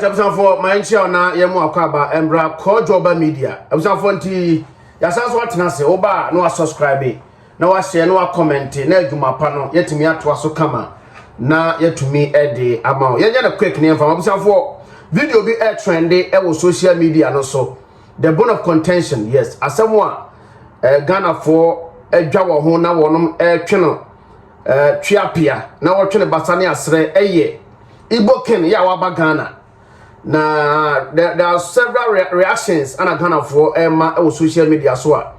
episode for my share na yemu akwaba embra Kojoba media. Episode for nti yasanso watena se oba no subscribe na wa share na wa comment na adwuma pa no yetimi ato aso kama na yetumi ede ama yenye na quick ne mfa episode for video bi trendy e social media no so the bone of contention yes asemwa Ghana for edwa wo ho na wonom twe no twiapia na wo twe ne basane asre eye Ibo ken ya waba Ghana na there are several reactions ana Ghana for ma social media so a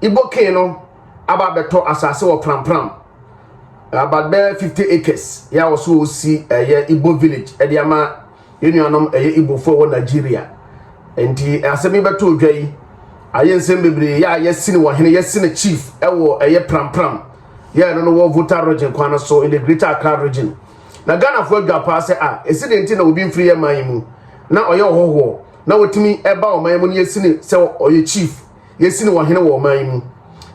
Ibo ken no aba beto asase wo Prampram about 50 acres ya wo so si ye Ibo village e dia ma yenuanom Ibo for wo Nigeria enti asemi beto odwai ayensem bebre ya yesine wo hene yesine chief e wo ye Prampram ya no wo voter region kwana so in the greater Accra region na Ghana for adwapa se esidenti na obi mfiri yaman mu na oye hoho na wotimi eba oman mu ne yesine se oye chief yesine wo hene wo oman mu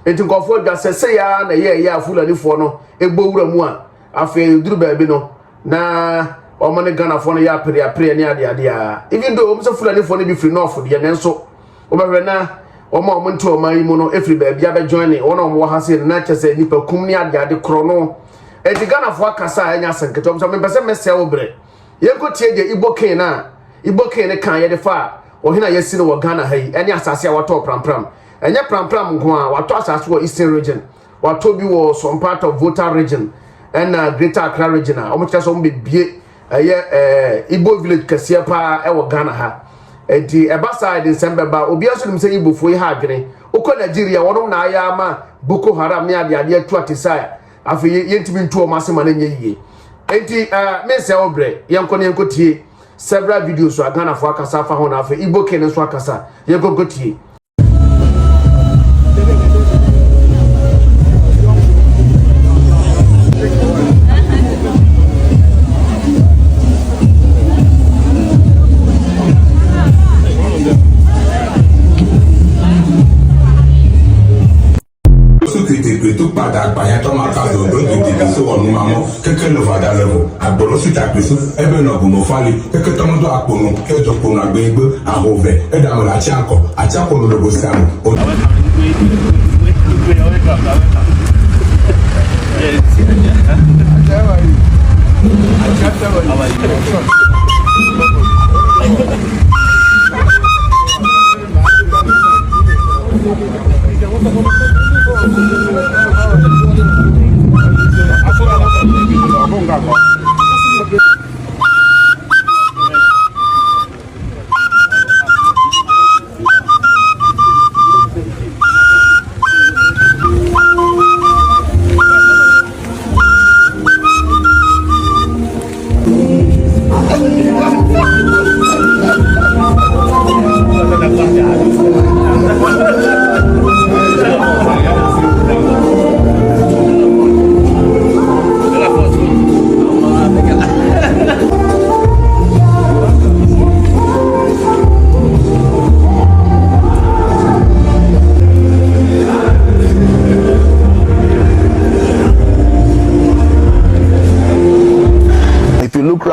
enti nkofo adwa se ya na ye afulani fo no egbo wura mu a afi duru ba bi no na omane Ghana fo no ya apre ne ade even though omse fulani fo no bi free north de ne nso obehwe na omo nto oman mu no efri ba bia be join ne wona omo ha se na chese nipa kum ne ade kro no eti Ghana fo akasa anya sanketom so mepese mese obre yenko tie de Ibo ken ne kan ye de fa ohina yesi no wo Ghana hai ene asase a wato Prampram enye Prampram nko a wato asase wo Eastern region wato bi wo some part of voter region and greater Accra region a omo kyeso mbe bie Ibo village kase pa e wo Ghana ha enti eba side December ba obi aso nim se Ibo fo yi ha adwene ukọ Nigeria wono na aya ama Boko Haram ne ade atu atisa afi yentimi ntu o masema na nye yie enti me se obre yenko tie several videos so Ghana fo akasa fa ho na afi Ibo ken so akasa yenko tie tout pas d'accompagnement comme à cause de des so on maman quelqu'un le va dans le vent à bolo suite à peso e be no gumo fali quelqu'un tomo do apono e jo pono agbegbe a hove e da mo la ti anko no lo go samu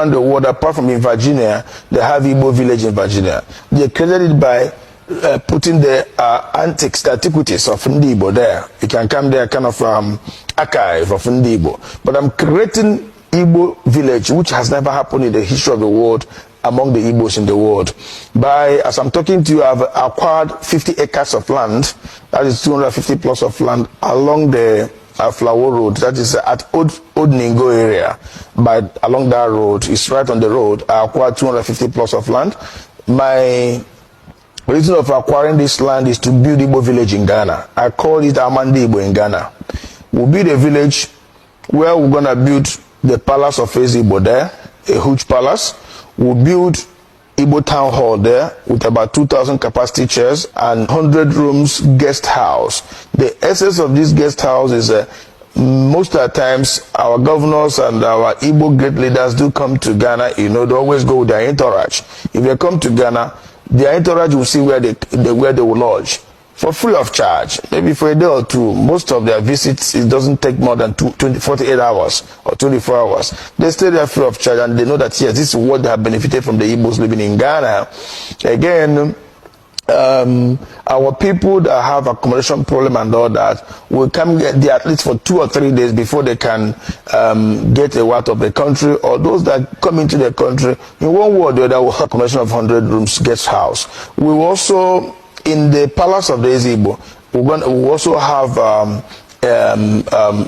around the world, apart from in Virginia, they have Ibo village in Virginia. They created it by putting the antiques, the antiquities of Ndibo there. You can come there, kind of archive of Ndibo. But I'm creating Ibo village, which has never happened in the history of the world among the Igbos in the world. By, as I'm talking to you, I've acquired 50 acres of land, that is 250 plus of land along the Flower Road, that is at Old Ningo area. But along that road, it's right on the road. I acquired 250 plus of land. My reason of acquiring this land is to build Igbo village in Ghana. I call it Amandi Igbo in Ghana. We'll build a village where we're gonna build the palace of Igbo there, a huge palace. We'll build Igbo town hall there with about 2,000 capacity chairs and 100 rooms guest house. The essence of this guest house is most of the times our governors and our Igbo great leaders do come to Ghana. You know, they always go with their entourage. If they come to Ghana, their entourage will see where they will lodge. for free of charge, maybe for a day or two. Most of their visits, it doesn't take more than 48 hours or 24 hours. They stay there free of charge, and they know that, yes, this is what they have benefited from the Igbos living in Ghana. Again, our people that have accommodation problem and all that will come get there at least for 2 or 3 days before they can get out of the country, or those that come into the country in one way or the other will have accommodation of 100 rooms guest house. We will also, in the palace of the Ibo, we will also have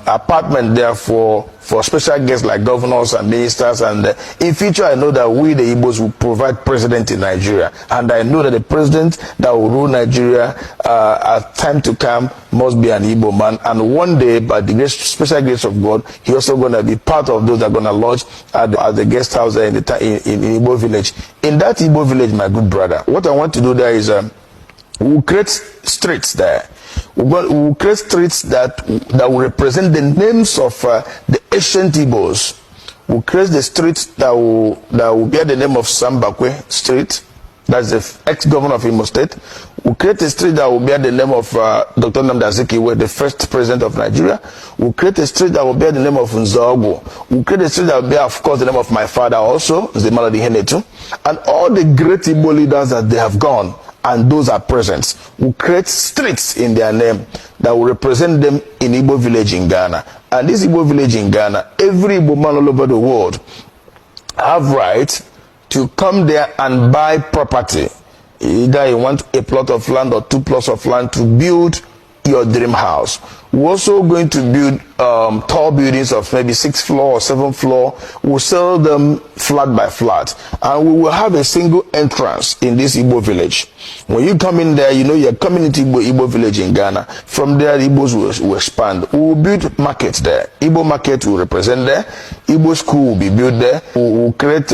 apartment there for special guests like governors and ministers, and in future I know that we the Igbos will provide president in Nigeria, and I know that the president that will rule Nigeria at time to come must be an Igbo man, and one day by the special grace of God he also going to be part of those that are going to lodge at the guest house there in Igbo village. In that Igbo village, my good brother, what I want to do there is we'll create streets there. We'll create streets that will represent the names of the ancient Igbos. We'll create the streets that will bear the name of Sambakwe Street. That's the ex-governor of Imo State. We'll create a street that will bear the name of Dr. Nnamdi Azikiwe, the first president of Nigeria. We'll create a street that will bear the name of Nzogo. We'll create a street that will bear, of course, the name of my father also, Zemaladi Henetu. And all the great Igbo leaders that they have gone, and those are present, will create streets in their name that will represent them in Igbo village in Ghana. And this Igbo village in Ghana, every Igbo man all over the world have right to come there and buy property. Either you want a plot of land or 2 plots of land to build your dream house. We're also going to build tall buildings of maybe 6th floor or 7th floor. We'll sell them flat by flat, and we will have a single entrance in this Igbo village. When you come in there, you know you're coming into Igbo village in Ghana. From there, the Igbos will expand. We will build markets there. Igbo market will represent there. Igbo school will be built there. We will create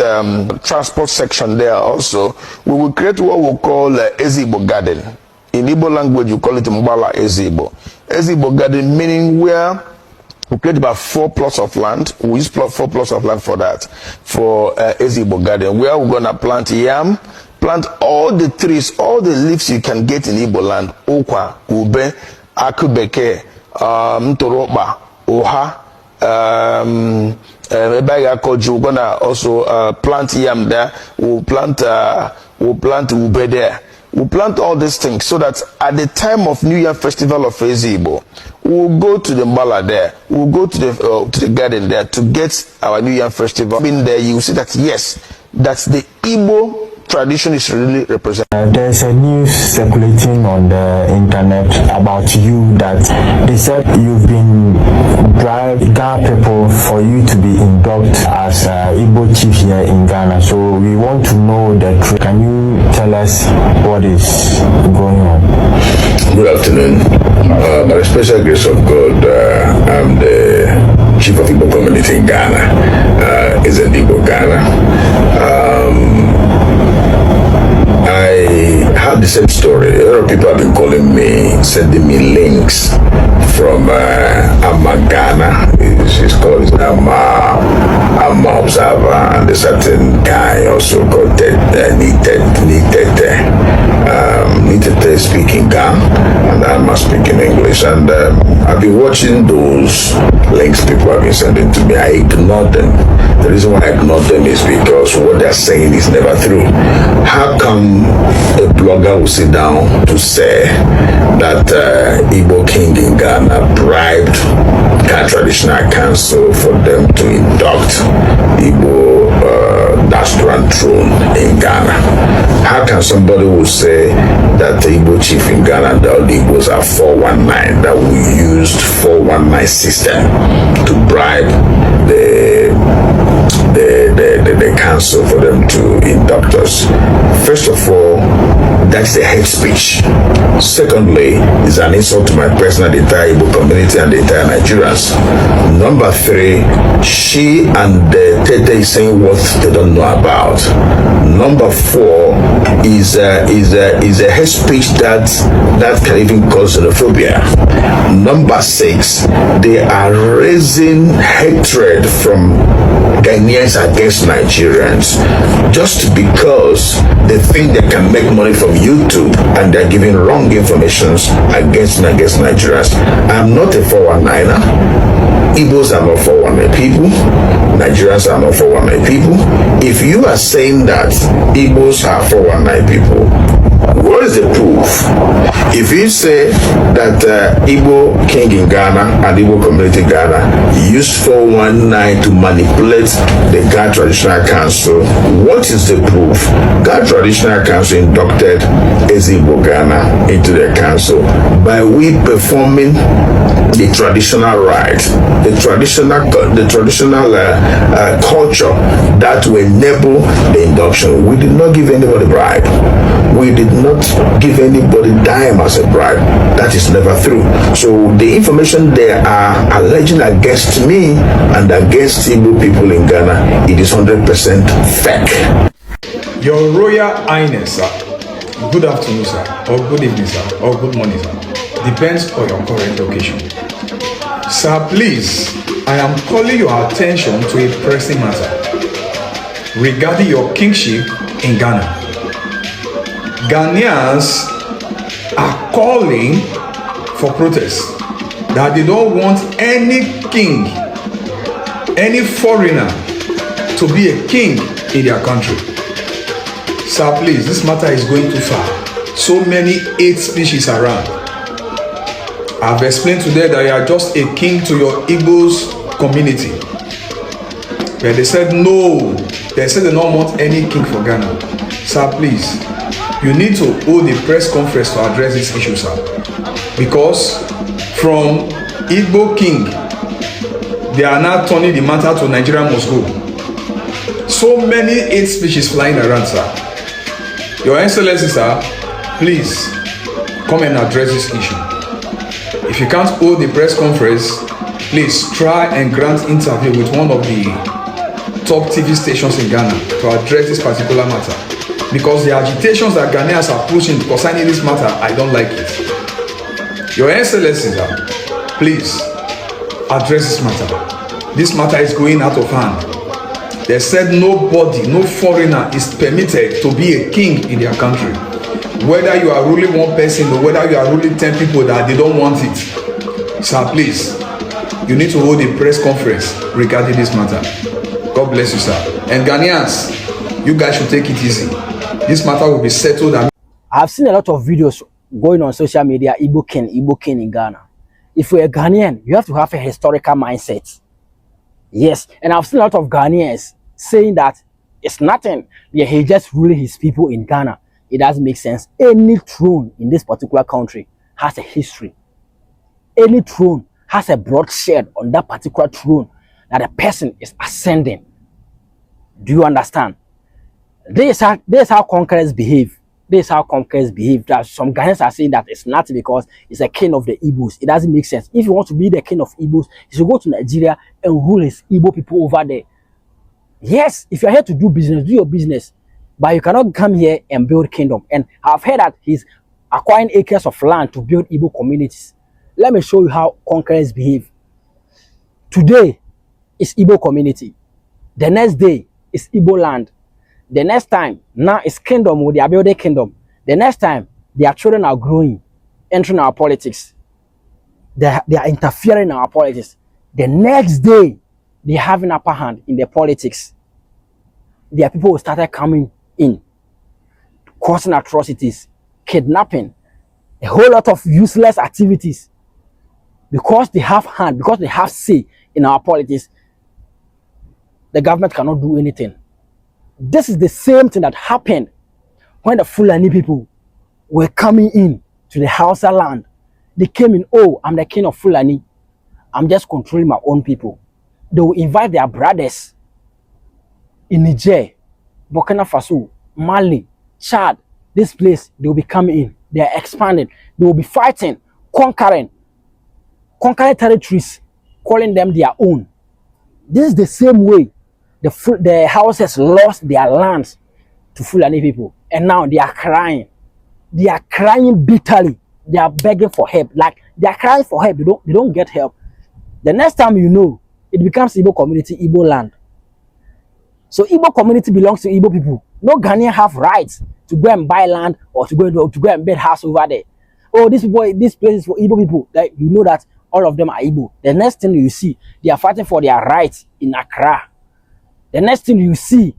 transport section there also. We will create what we call Ezigbo Garden. In Igbo language, you call it Mbala Ezigbo. Ezigbo Garden meaning where we create about 4 plots of land. We use 4 plots of land for that, for Ezigbo Garden, where we're going to plant yam, plant all the trees, all the leaves you can get in Igbo land. Okwa, ube, akubeke, mtoroba, oha, we're gonna also plant yam there. We'll plant ube there. We'll plant all these things so that at the time of New Year Festival of Ezigbo, we'll go to the Mbala there. We'll go to the garden there to get our New Year Festival. In there, you see that yes, that's the Igbo tradition is really represented. There's a news circulating on the internet about you that they said you've been bribed Ghana people for you to be inducted as Igbo chief here in Ghana. So we want to know the truth. Can you tell us what is going on? Good afternoon. By the special grace of God, I'm the chief of Igbo community in Ghana. Is in Igbo Ghana. I had the same story. A lot of people have been calling me, sending me links from Ghana. She's called Amma Observer, and a certain guy also called Nitete speaking Ghana, and I'm speaking English. And I've been watching those links people have been sending to me. I ignore them. The reason why I ignore them is because what they're saying is never true. How come a blogger will sit down to say that Igbo King in Ghana bribed Ghana Traditional Council for them to induct Igbo Dasturan throne in Ghana? How can somebody who say that the Igbo chief in Ghana and all the Igbos are 419, that we used 419 system to bribe the council for them to induct us? First of all, that's the hate speech. Secondly, is an insult to my person and the entire Igbo community and the entire Nigerians. Number 3, she and Tete is saying what they don't know about. Number 4 is a hate speech that can even cause xenophobia. Number 6, they are raising hatred from Ghanaians against Nigerians just because they think they can make money from YouTube and they're giving wrong information against Nigerians. I'm not a 419er. Igbos are not 419 people. Nigerians are not 419 people. If you are saying that Igbos are 419 people, what is the proof? If you say that Igbo king in Ghana and Igbo community in Ghana used 419 to manipulate the Ghana Traditional Council, what is the proof? Ghana Traditional Council inducted Igbo Ghana into the council by we performing the traditional right, the traditional culture that will enable the induction. We did not give anybody bribe. We did not give anybody dime as a bribe. That is never true. So the information they are alleging against me and against Igbo people in Ghana, it is 100% fake. Your Royal Highness, sir. Good afternoon, sir, or good evening, sir, or good morning, sir. Depends on your current location. Sir, please, I am calling your attention to a pressing matter regarding your kingship in Ghana. Ghanaians are calling for protest that they don't want any king, any foreigner to be a king in their country. Sir, please, this matter is going too far. So many hate speeches around. I've explained to them that you are just a king to your Igbo's community. But they said no. They said they don't want any king for Ghana. Sir, please, you need to hold a press conference to address this issue, sir. Because from Igbo king, they are now turning the matter to Nigeria must go. So many hate speeches flying around, sir. Your Excellency, sir, please come and address this issue. If you can't hold the press conference, please try and grant interview with one of the top TV stations in Ghana to address this particular matter. Because the agitations that Ghanaians are pushing concerning this matter, I don't like it. Your Excellency, sir, please address this matter. This matter is going out of hand. They said nobody, no foreigner is permitted to be a king in their country. Whether you are ruling one person or whether you are ruling 10 people that they don't want it. Sir, please, you need to hold a press conference regarding this matter. God bless you, sir. And Ghanaians, you guys should take it easy. This matter will be settled. I've seen a lot of videos going on social media, Igbo king in Ghana. If you're a Ghanaian, you have to have a historical mindset. Yes, and I've seen a lot of Ghanaians saying that it's nothing. Yeah, he just ruling his people in Ghana. It doesn't make sense. Any throne in this particular country has a history. Any throne has a bloodshed on that particular throne that a person is ascending. Do you understand? This is how conquerors behave. This is how conquerors behave. That some Ghanaians are saying that it's not because it's a king of the Igbos. It doesn't make sense. If you want to be the king of Igbos, you should go to Nigeria and rule his Igbo people over there. Yes, if you're here to do business, do your business. But you cannot come here and build kingdom. And I've heard that he's acquiring acres of land to build Igbo communities. Let me show you how conquerors behave. Today is Igbo community. The next day is Igbo land. The next time, now it's kingdom with their building kingdom. The next time, their children are growing, entering our politics. They are interfering in our politics. The next day, they have an upper hand in their politics. Their people started coming in, causing atrocities, kidnapping, a whole lot of useless activities. Because they have hand, because they have say in our politics, the government cannot do anything. This is the same thing that happened when the Fulani people were coming in to the Hausa land. They came in, oh, I'm the king of Fulani. I'm just controlling my own people. They will invite their brothers in Niger, Burkina Faso, Mali, Chad. This place, they will be coming in. They are expanding. They will be fighting conquering territories, calling them their own. This is the same way the houses lost their lands to Fulani people, and now they are crying. They are crying bitterly. They are begging for help. Like they are crying for help. They don't get help. The next time you know, it becomes Ibo community, Ibo land. So Ibo community belongs to Ibo people. No Ghanaian have rights to go and buy land or to go and build house over there. Oh, this place is for Ibo people. Like you know that all of them are Ibo. The next thing you see, they are fighting for their rights in Accra. The next thing you see,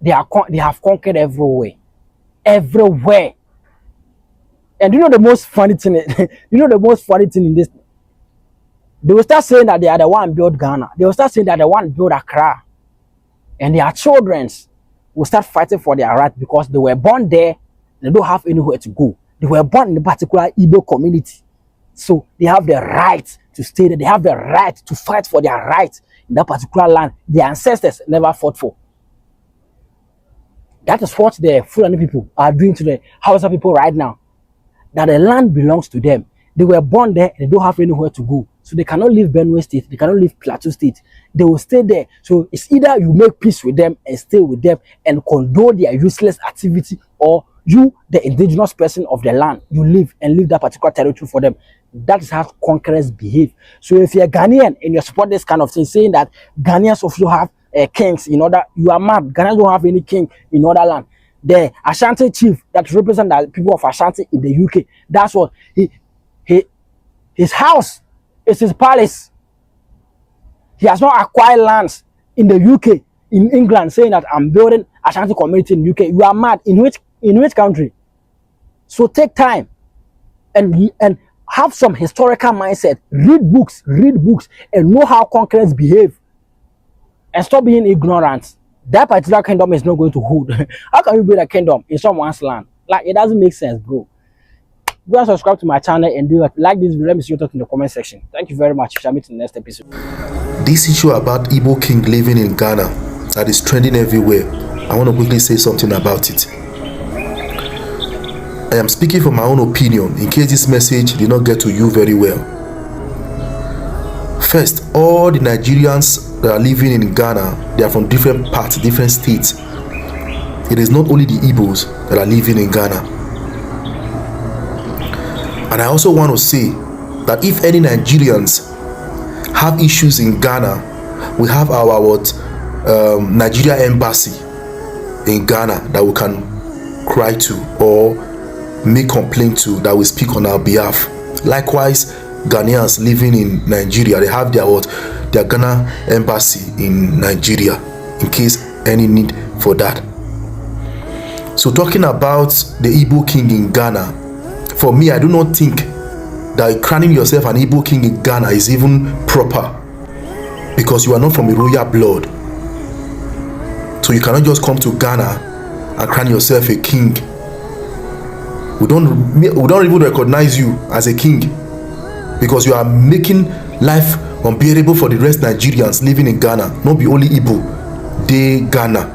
they have conquered everywhere. Everywhere. And you know the most funny thing in this, they will start saying that they are the one built Ghana. They will start saying that the one built Accra. And their children will start fighting for their rights because they were born there. They don't have anywhere to go. They were born in a particular Igbo community. So they have the right to stay there. They have the right to fight for their rights in that particular land their ancestors never fought for. That is what the Fulani people are doing to the Hausa people right now. That the land belongs to them. They were born there and they don't have anywhere to go. So they cannot leave Benue State. They cannot leave Plateau State. They will stay there. So it's either you make peace with them and stay with them and condone their useless activity, or you, the indigenous person of the land, you leave and leave that particular territory for them. That is how conquerors behave. So if you're Ghanaian and you support this kind of thing, saying that Ghanaians also have kings in order, you are mad. Ghanaians don't have any king in other land. The Ashanti chief that represents the people of Ashanti in the UK, that's what his house is his palace. He has not acquired lands in the UK, in England, saying that I'm building Ashanti community in UK. You are mad. In which country? So take time and have some historical mindset. Read books, and know how conquerors behave. And stop being ignorant. That particular kingdom is not going to hold. How can you build a kingdom in someone's land? Like, it doesn't make sense, bro. Go and subscribe to my channel and do it. Like this video. Let me see you talk in the comment section. Thank you very much. Shall meet in the next episode. This issue about Igbo king living in Ghana that is trending everywhere, I want to quickly say something about it. I am speaking from my own opinion in case this message did not get to you very well. First, all the Nigerians that are living in Ghana, they are from different parts, different states. It is not only the Igbos that are living in Ghana. And I also want to say that if any Nigerians have issues in Ghana, we have our Nigeria embassy in Ghana that we can cry to or make complaint to, that will speak on our behalf. Likewise, Ghanaians living in Nigeria, they have their Ghana embassy in Nigeria in case any need for that. So talking about the Igbo king in Ghana, for me, I do not think that crowning yourself an Igbo king in Ghana is even proper, because you are not from a royal blood. So you cannot just come to Ghana and crown yourself a king. We don't even recognize you as a king, because you are making life unbearable for the rest Nigerians living in Ghana. Not be only Igbo, they Ghana.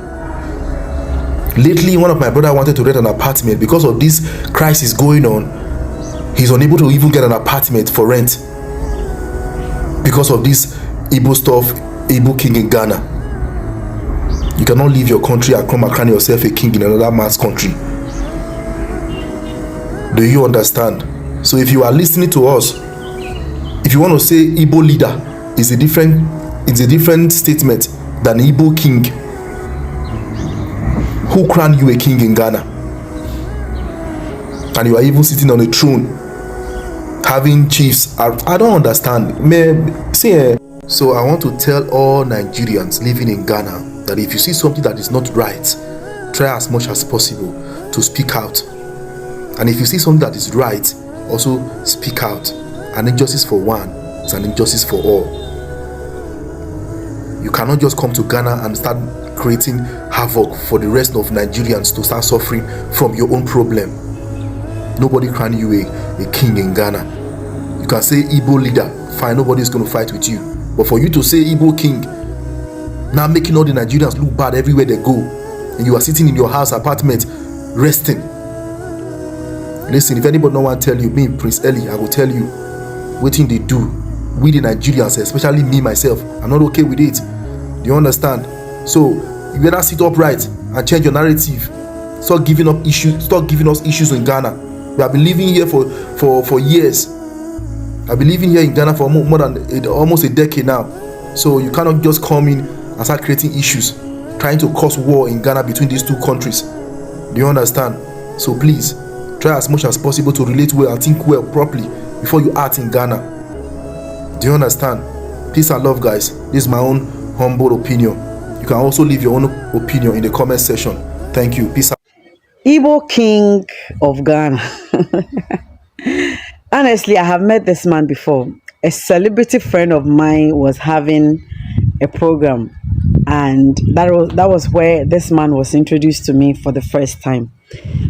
Lately, one of my brother wanted to rent an apartment. Because of this crisis going on, he's unable to even get an apartment for rent because of this Igbo stuff, Igbo king in Ghana. You cannot leave your country and come and crown yourself a king in another man's country. Do you understand? So if you are listening to us, if you want to say Igbo leader, it's a different statement than Igbo king. Who crowned you a king in Ghana? And you are even sitting on a throne, having chiefs. I don't understand. So I want to tell all Nigerians living in Ghana that if you see something that is not right, try as much as possible to speak out. And if you see something that is right, also speak out. An injustice for one is an injustice for all. You cannot just come to Ghana and start creating havoc for the rest of Nigerians to start suffering from your own problem. Nobody crown you a king in Ghana. You can say Igbo leader, fine, nobody is going to fight with you. But for you to say Igbo king, now making all the Nigerians look bad everywhere they go, and you are sitting in your house apartment resting, Listen, if anybody no want tell you, me, Prince Eli, I will tell you what thing they do. We the Nigerians, especially me myself, I'm not okay with it. Do you understand? So you better sit upright and change your narrative. Stop giving up issues. Stop giving us issues in Ghana. We have been living here for years. I've been living here in Ghana for more than almost a decade now. So you cannot just come in and start creating issues, trying to cause war in Ghana between these two countries. Do you understand? So please, try as much as possible to relate well and think well properly before you act in Ghana. Do you understand? Peace and love, guys. This is my own humble opinion. You can also leave your own opinion in the comment section. Thank you. Peace out. Ibo King of Ghana. Honestly, I have met this man before. A celebrity friend of mine was having a program, and that was where this man was introduced to me for the first time.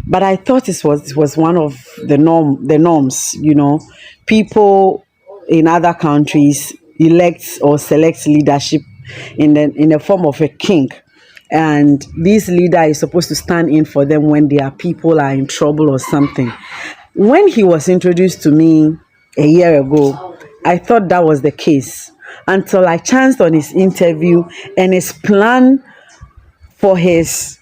But I thought it was one of the norms, you know. People in other countries elect or select leadership in the form of a king, and this leader is supposed to stand in for them when their people are in trouble or something. When he was introduced to me a year ago, I thought that was the case until I chanced on his interview, and his plan for his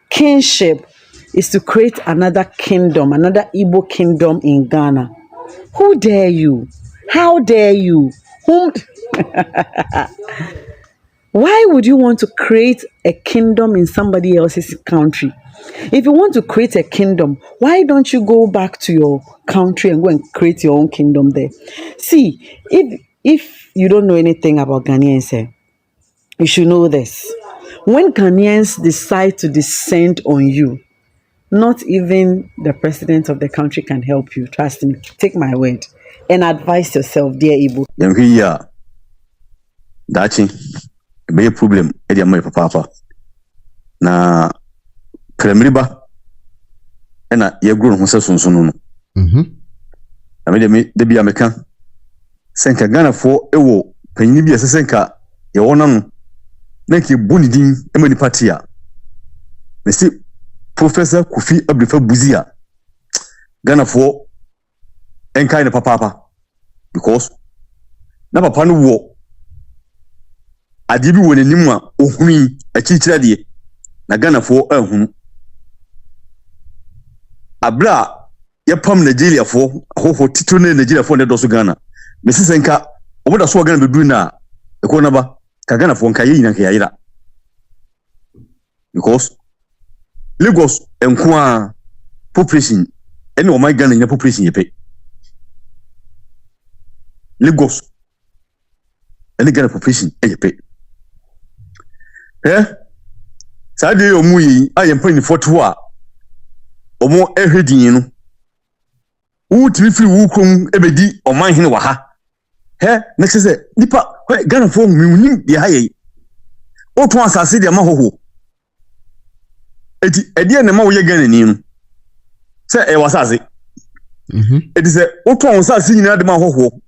kingship is to create another kingdom, another Igbo kingdom in Ghana. Who dare you? How dare you? Whom? Why would you want to create a kingdom in somebody else's country? If you want to create a kingdom, why don't you go back to your country and go and create your own kingdom there? See, if you don't know anything about Ghanaians, you should know this. When Ghanaians decide to descend on you, not even the president of the country can help you. Trust me. Take my word. And advise yourself, dear Ibo. Be a problem. Edia my papa. Na kremriba. Ena ye grown ho sesonsono no. Na me de bia meka. Senka Ghana fo ewo panyi bia senka ye wona no. Na ki boni din emani party a. Me si Professor Kofi Abdulfa Buzia. Ghana fo enkai ne papa because na papa no wo ade bi woni nim a ohuni achichira de na Ghana fo ahunu abra ye pam Nigeria fo ho tito ne Nigeria fo ne do so Ghana me sisenka oboda so Ghana bedu na e ko na ba ka Ghana fo nka yina ka yira because Lagos enko population ene o my Ghana nya population yepe Lagos ene Ghana population yepe Saturday omuyi ayempa foto a omo ehwedin no wutiri firi wukrom ebedi oman hene wa ha na se nipa Ghana fo humunim de haye oto asase de ma hoho edi ne ma wo ye Ghana ni no se e wasase edi se oto asase nyina de ma hoho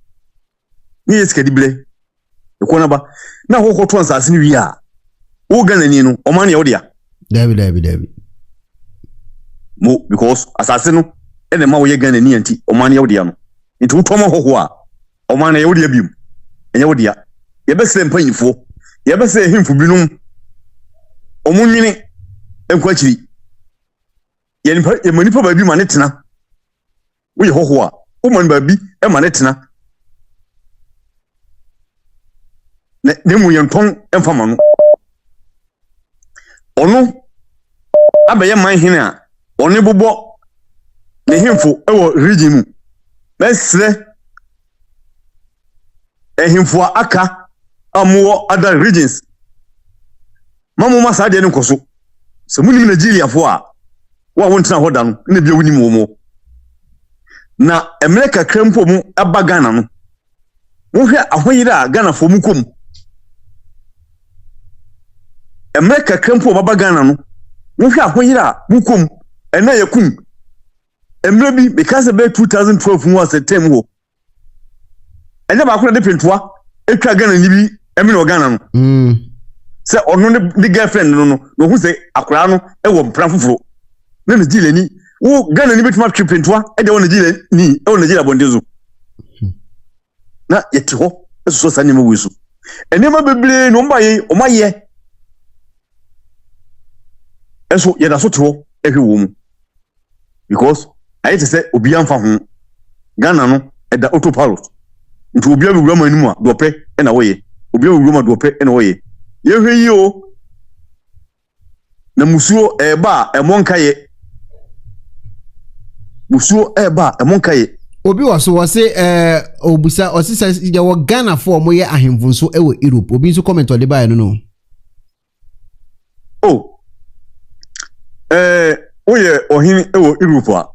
ni yeska dible e ko na ba na hoho to asase ni wi a o Ghana ni no oman ya odia David mo because asase no ene ma wo ye Ghana ni anti oman ya odia no nti wo toma hoho a oman ya odia bium enya odia ye be se mpanyifo ye be se himfu binum omunwene enkwachiri ye manipa ba bi ma ne tena wo ye hoho a wo man ba bi e ma ne tena ne mu ye nton emfama no ono abaye man hene a oni bobo ne himfo ewo region mu mesre ehimfo aka amuwo other regions mamu masa de nkoso se muni Nigeria fo a wa wontina hoda no ne bia woni mo na America krempo mu aba Ghana no wo hwe ahoyira Ghana fo mu kom America krempo baba Ghana no wo hwe ahoyira mu kom ena yakum emre bi because be 2012 mu was a term ho enya ba ko de pentoa etwa Ghana ni bi emi no Ghana no se ono ne girlfriend no hu se akura no e wo mpran foforo na Nigeria ni wo Ghana ni betima twepentwa e de won Nigeria ni e won Nigeria bondezo na yeti ho eso sa nyema wisu enema beble no mbaye o maye eso ye da so te ho ehwe wo mu because ayi te se obi amfa ho Ghana no e da autopilot nti obi awura ma animu a do pe e na wo ye obi awura ma do pe e na wo ye ye hwe yi o na musuo e ba e monkaye musuo e ba e monkaye obi waso wase obusa osisa ya wo Ghana for mo ye ahemfo nso e wo Europe obi nso comment o de ba no oh oye ohin e wo Europe a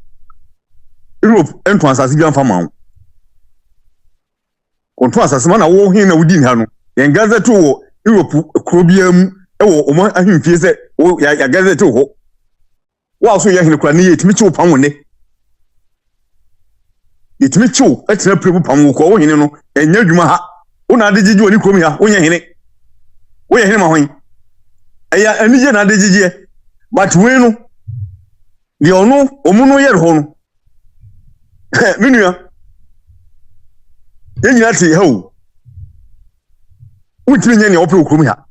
Europe ento asase bi amfa ma wo konto asase ma na wo hin na wudi ha no yen gazette wo Europe krobiam e wo omo ahemfie se wo ya gazette ho wa so ye hin kura ne yetimi chi wo pam ne yetimi chi wo etina prebu pam wo ko wo hin no enya dwuma ha una ade gigi oni kromi ha wo ye hin ma hoin eya anije na ade gigi but we no de ono omuno ye ho no minua yenyina ti ha o wutiri nye ne ope okrom ha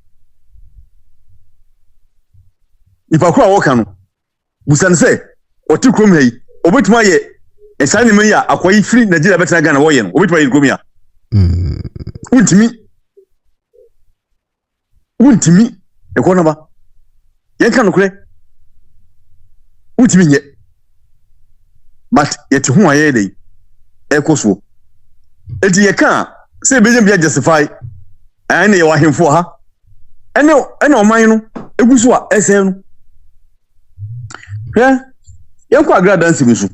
ipakura wo kan no busan se oti krom ha yi obetuma ye esane me ya akoyi free Nigeria betra Ghana wo ye no obetuma ye krom ha wuntimi e ko na ba yen kan no kure wuntimi nye but yet who aye dey ekoso eti ye kan say be bia justify and ye wa hemfo ha ene oman no eguso a ese no ye ko Accra dance mi so